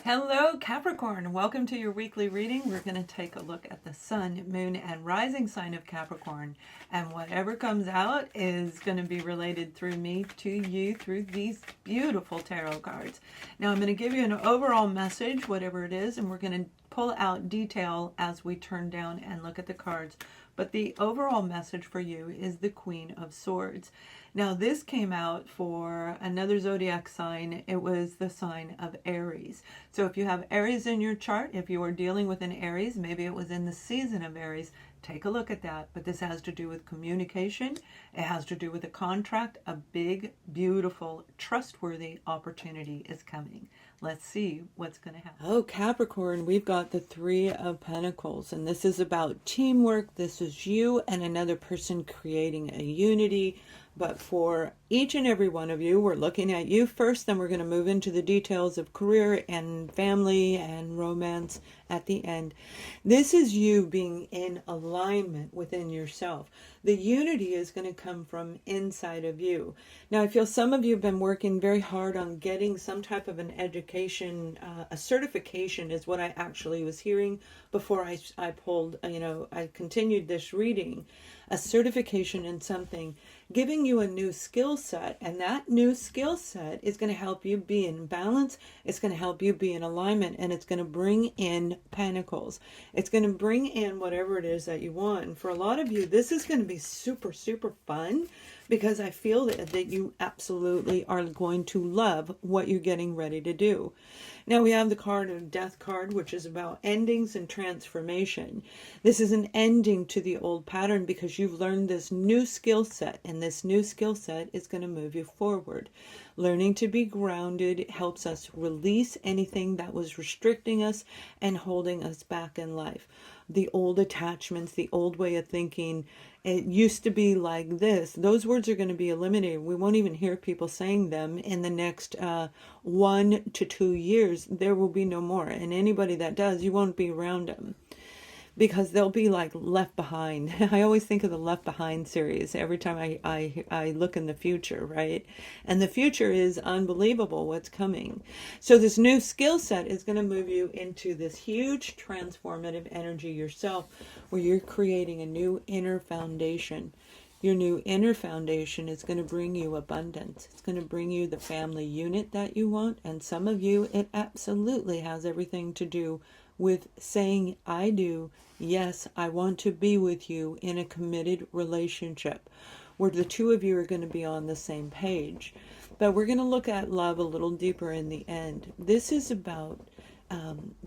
Hello Capricorn, welcome to your weekly reading. We're going to take a look at the sun, moon, and rising sign of Capricorn. And whatever comes out is going to be related through me to you through these beautiful tarot cards. Now I'm going to give you an overall message, whatever it is, and we're going to pull out detail as we turn down and look at the cards. But the overall message for you is the Queen of Swords. Now this came out for another zodiac sign. It was the sign of Aries. So if you have Aries in your chart, if you are dealing with an Aries, maybe it was in the season of Aries, take a look at that. But this has to do with communication. It has to do with a contract. A big, beautiful, trustworthy opportunity is coming. Let's see what's going to happen. Oh, Capricorn, we've got the Three of Pentacles, and this is about teamwork. This is you and another person creating a unity. But for each and every one of you, we're looking at you first, then we're going to move into the details of career and family and romance at the end. This is you being in alignment within yourself. The unity is going to come from inside of you. Now, I feel some of you have been working very hard on getting some type of an education, a certification is what I actually was hearing before I pulled, I continued this reading. A certification in something, giving you a new skill set, and that new skill set is going to help you be in balance. It's going to help you be in alignment, and it's going to bring in pentacles. It's going to bring in whatever it is that you want. And for a lot of you, this is going to be super, super fun, because I feel that you absolutely are going to love what you're getting ready to do. Now we have the card of Death card, which is about endings and transformation. This is an ending to the old pattern because you've learned this new skill set, and this new skill set is going to move you forward. Learning to be grounded helps us release anything that was restricting us and holding us back in life. The old attachments, the old way of thinking, it used to be like this. Those words are going to be eliminated. We won't even hear people saying them in the next 1 to 2 years. There will be no more. And anybody that does, you won't be around them, because they'll be like left behind. I always think of the Left Behind series every time I look in the future, right? And the future is unbelievable what's coming. So this new skill set is going to move you into this huge transformative energy yourself, where you're creating a new inner foundation. Your new inner foundation is going to bring you abundance. It's going to bring you the family unit that you want. And some of you, it absolutely has everything to do with saying, I do. Yes, I want to be with you in a committed relationship where the two of you are going to be on the same page. But we're going to look at love a little deeper in the end. This is about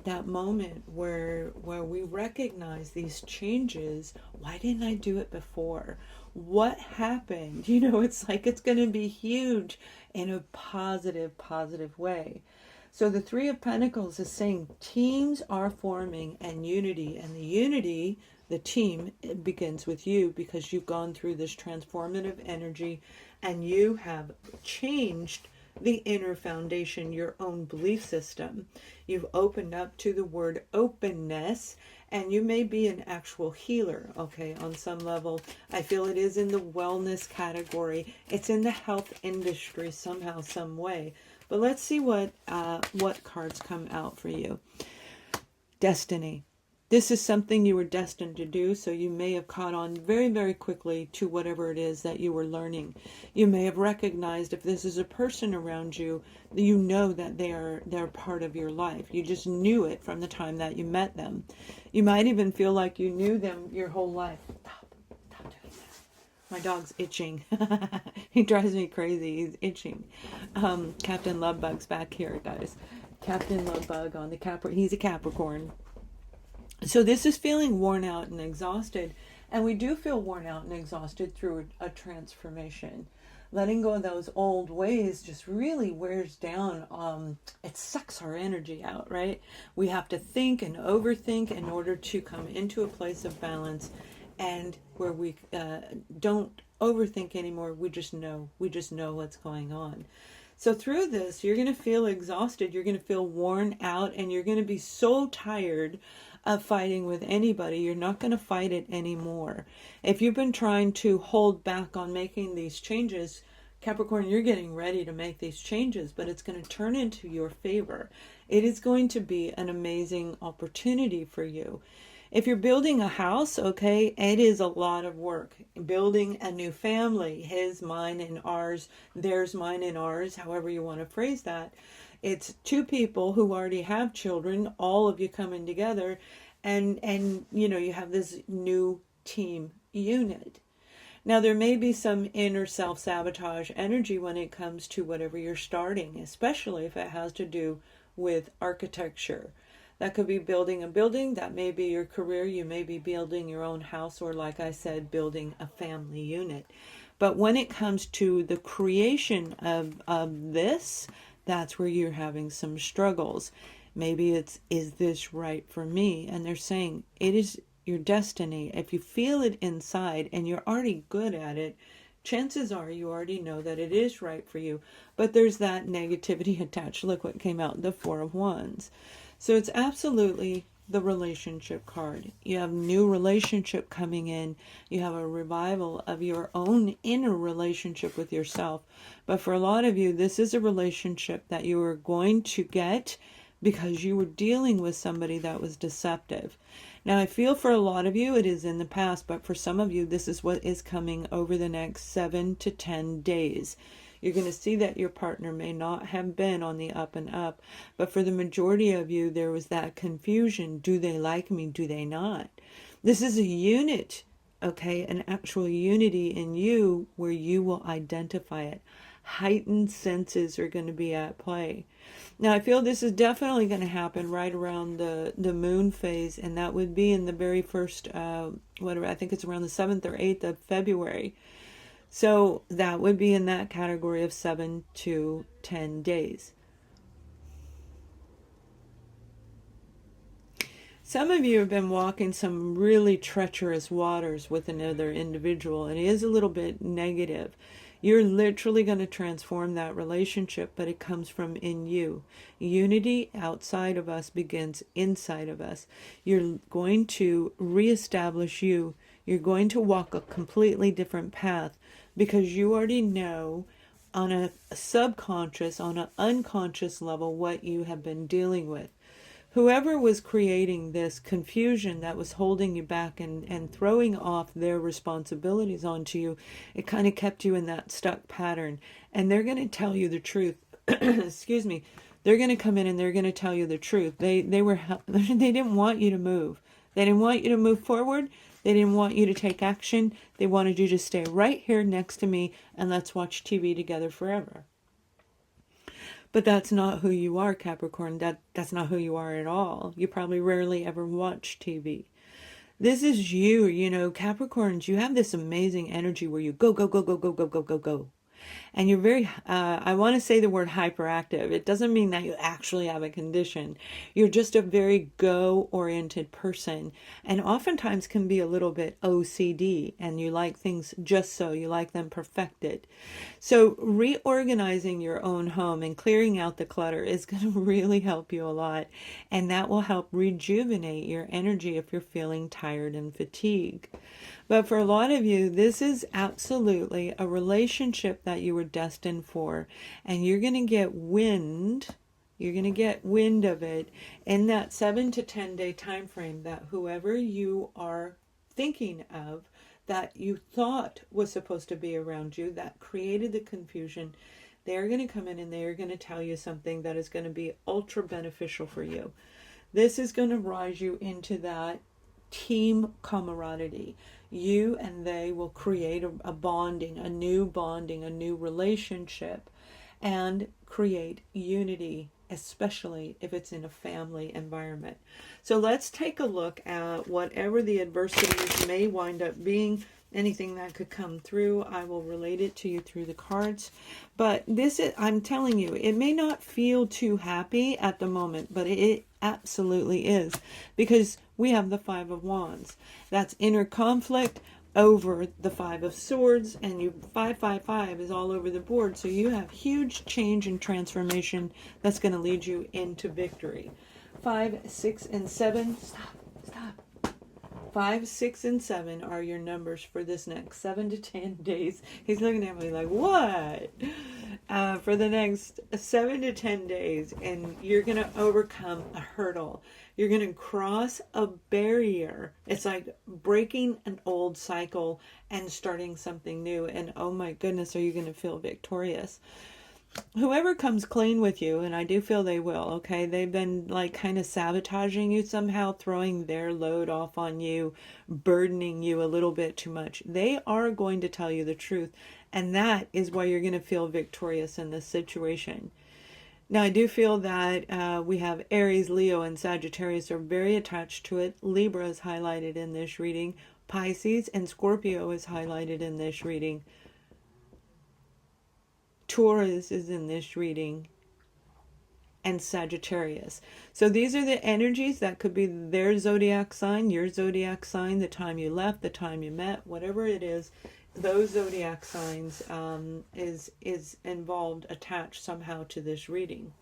that moment where we recognize these changes. Why didn't I do it before? What happened? It's like it's going to be huge in a positive way. So the Three of Pentacles is saying teams are forming and unity. And the unity, the team, it begins with you, because you've gone through this transformative energy and you have changed the inner foundation, your own belief system. You've opened up to the word openness, and you may be an actual healer, okay, on some level. I feel it is in the wellness category. It's in the health industry somehow, some way. But let's see what cards come out for you. Destiny. This is something you were destined to do, so you may have caught on very, very quickly to whatever it is that you were learning. You may have recognized, if this is a person around you, you know that they're part of your life. You just knew it from the time that you met them. You might even feel like you knew them your whole life. Stop doing that. My dog's itching. He drives me crazy. He's itching. Captain Lovebug's back here, guys. Captain Lovebug on the Capricorn. He's a Capricorn. So this is feeling worn out and exhausted. And we do feel worn out and exhausted through a transformation. Letting go of those old ways just really wears down. It sucks our energy out, right? We have to think and overthink in order to come into a place of balance, and where we don't overthink anymore. We just know what's going on. So through this, you're going to feel exhausted. You're going to feel worn out, and you're going to be so tired of fighting with anybody. You're not going to fight it anymore. If you've been trying to hold back on making these changes, Capricorn, you're getting ready to make these changes, but it's going to turn into your favor. It is going to be an amazing opportunity for you. If you're building a house, okay, it is a lot of work. Building a new family, his, mine, and ours, theirs, mine, and ours, however you want to phrase that. It's two people who already have children, all of you coming together, and you know, you have this new team unit. Now, there may be some inner self-sabotage energy when it comes to whatever you're starting, especially if it has to do with architecture. That could be building a building. That may be your career. You may be building your own house, or like I said, building a family unit. But when it comes to the creation of this, that's where you're having some struggles. Maybe it's, is this right for me? And they're saying it is your destiny. If you feel it inside and you're already good at it, chances are you already know that it is right for you. But there's that negativity attached. Look what came out, the Four of Wands. So it's absolutely the relationship card. You have new relationship coming in. You have a revival of your own inner relationship with yourself. But for a lot of you, this is a relationship that you are going to get because you were dealing with somebody that was deceptive. Now, I feel for a lot of you, it is in the past, but for some of you, this is what is coming over the next 7 to 10 days. You're going to see that your partner may not have been on the up and up, but for the majority of you, there was that confusion. Do they like me? Do they not? This is a unit, okay? An actual unity in you where you will identify it. Heightened senses are going to be at play. Now, I feel this is definitely going to happen right around the moon phase, and that would be in the very first, whatever, I think it's around the 7th or 8th of February. So that would be in that category of 7 to 10 days. Some of you have been walking some really treacherous waters with another individual, and it is a little bit negative. You're literally going to transform that relationship, but it comes from in you. Unity outside of us begins inside of us. You're going to reestablish you. You're going to walk a completely different path because you already know on a subconscious, on an unconscious level what you have been dealing with. Whoever was creating this confusion that was holding you back and throwing off their responsibilities onto you, it kind of kept you in that stuck pattern. And they're going to tell you the truth. Excuse me. They're going to come in and they're going to tell you the truth. They didn't want you to move. They didn't want you to move forward. They didn't want you to take action. They wanted you to stay right here next to me and let's watch TV together forever. But that's not who you are, Capricorn. That's not who you are at all. You probably rarely ever watch TV. This is you, you know, Capricorns, you have this amazing energy where you go, go, go, go, go, go, go, go, go. And you're very, I want to say the word hyperactive. It doesn't mean that you actually have a condition. You're just a very go-oriented person and oftentimes can be a little bit OCD and you like things just so. You like them perfected. So reorganizing your own home and clearing out the clutter is going to really help you a lot. And that will help rejuvenate your energy if you're feeling tired and fatigued. But for a lot of you, this is absolutely a relationship that you were destined for. And you're going to get wind. You're going to get wind of it in that 7 to 10 day time frame that whoever you are thinking of that you thought was supposed to be around you, that created the confusion, they're going to come in and they're going to tell you something that is going to be ultra beneficial for you. This is going to rise you into that team camaraderie. You and they will create a bonding, a new relationship, and create unity, especially if it's in a family environment. So let's take a look at whatever the adversities may wind up being. Anything that could come through, I will relate it to you through the cards. But this is, I'm telling you, it may not feel too happy at the moment, but it absolutely is, because we have the Five of Wands. That's inner conflict over the Five of Swords, and you 555 is all over the board. So you have huge change and transformation that's going to lead you into victory. 5, 6, and 7. Stop. 5, 6, and 7 are your numbers for this next 7 to 10 days. He's looking at me like, what? For the next 7 to 10 days, and you're going to overcome a hurdle. You're going to cross a barrier. It's like breaking an old cycle and starting something new. And oh my goodness, are you going to feel victorious? Whoever comes clean with you, and I do feel they will, okay? They've been like kind of sabotaging you somehow, throwing their load off on you, burdening you a little bit too much. They are going to tell you the truth, and that is why you're going to feel victorious in this situation. Now, I do feel that we have Aries, Leo, and Sagittarius are very attached to it. Libra is highlighted in this reading. Pisces and Scorpio is highlighted in this reading. Taurus is in this reading, and Sagittarius. So these are the energies that could be their zodiac sign, your zodiac sign, the time you left, the time you met, whatever it is. Those zodiac signs is involved, attached somehow to this reading.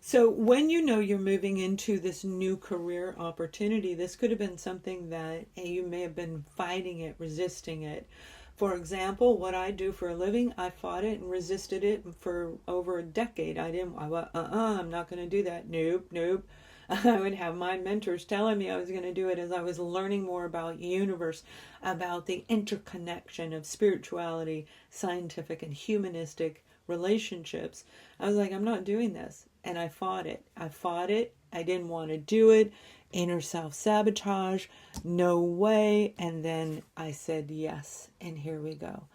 So when you know you're moving into this new career opportunity, this could have been something that you may have been fighting it, resisting it. For example, what I do for a living, I fought it and resisted it for over a decade. I'm not going to do that. Nope. I would have my mentors telling me I was going to do it as I was learning more about universe, about the interconnection of spirituality, scientific and humanistic relationships. I was like, I'm not doing this. And I fought it. I didn't want to do it. Inner self-sabotage, no way. And then I said yes, and here we go.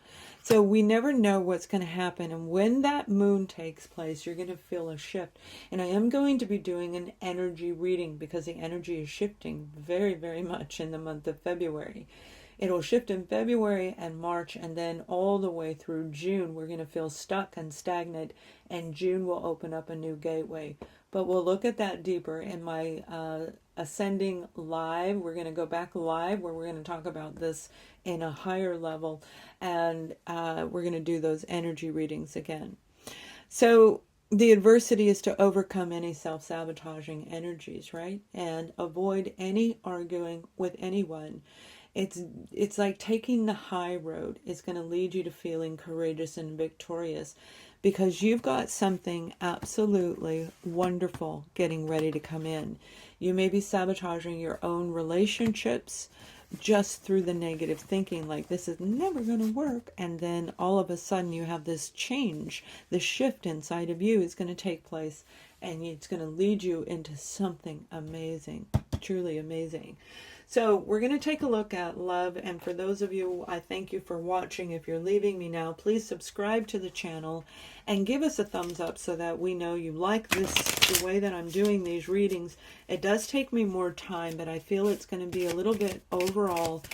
So we never know what's going to happen, and when that moon takes place, you're going to feel a shift. And I am going to be doing an energy reading because the energy is shifting very, very much in the month of February. It'll shift in February and March, and then all the way through June, we're going to feel stuck and stagnant, and June will open up a new gateway. But we'll look at that deeper in my Ascending Live. We're going to go back live where we're going to talk about this in a higher level, and we're going to do those energy readings again. So the adversity is to overcome any self-sabotaging energies, right? And avoid any arguing with anyone. It's like taking the high road. It's going to lead you to feeling courageous and victorious because you've got something absolutely wonderful getting ready to come in. You may be sabotaging your own relationships just through the negative thinking, like this is never going to work. And then all of a sudden you have this change, this shift inside of you is going to take place, and it's going to lead you into something amazing, truly amazing. So we're going to take a look at love, and for those of you, I thank you for watching. If you're leaving me now, please subscribe to the channel and give us a thumbs up so that we know you like this, the way that I'm doing these readings. It does take me more time, but I feel it's going to be a little bit overall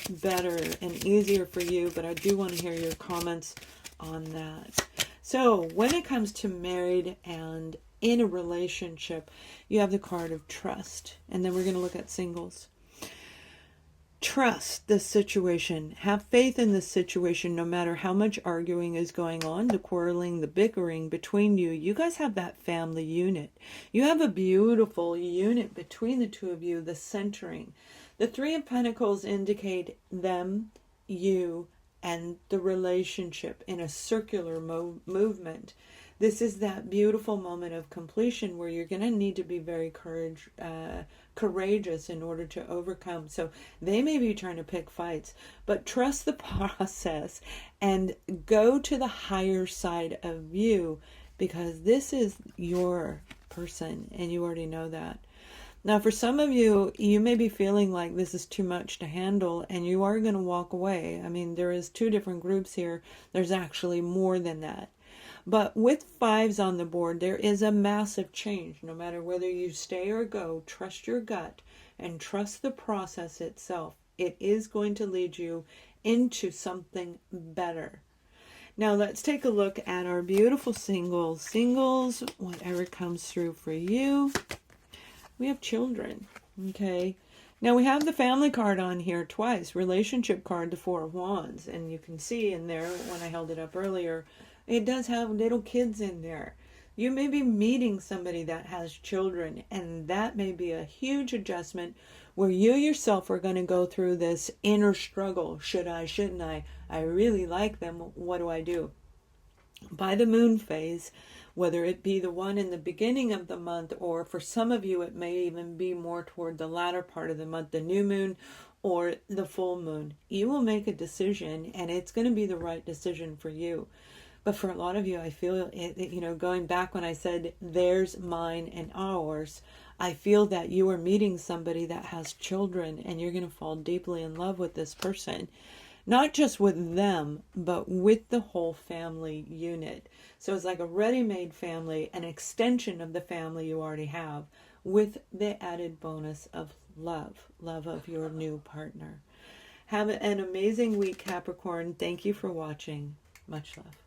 better and easier for you, but I do want to hear your comments on that. So when it comes to married and in a relationship, you have the card of trust, and then we're going to look at singles. Trust the situation. Have faith in this situation, no matter how much arguing is going on, the quarreling, the bickering between you. You guys have that family unit. You have a beautiful unit between the two of you, the centering. The Three of Pentacles indicate them, you, and the relationship in a circular movement. This is that beautiful moment of completion where you're going to need to be very courageous in order to overcome. So they may be trying to pick fights, but trust the process and go to the higher side of you, because this is your person and you already know that. Now, for some of you, you may be feeling like this is too much to handle and you are going to walk away. I mean, there is two different groups here. There's actually more than that. But with fives on the board, there is a massive change. No matter whether you stay or go, trust your gut and trust the process itself. It is going to lead you into something better. Now let's take a look at our beautiful singles. Singles, whatever comes through for you. We have children, okay? Now we have the family card on here twice. Relationship card, the Four of Wands. And you can see in there, when I held it up earlier, it does have little kids in there. You may be meeting somebody that has children, and that may be a huge adjustment where you yourself are going to go through this inner struggle. Should I, shouldn't I? I really like them. What do I do? By the moon phase, whether it be the one in the beginning of the month, or for some of you it may even be more toward the latter part of the month, the new moon or the full moon, you will make a decision, and it's going to be the right decision for you. But for a lot of you, I feel it, going back when I said theirs, mine, and ours, I feel that you are meeting somebody that has children, and you're going to fall deeply in love with this person. Not just with them, but with the whole family unit. So it's like a ready-made family, an extension of the family you already have, with the added bonus of love of your new partner. Have an amazing week, Capricorn. Thank you for watching. Much love.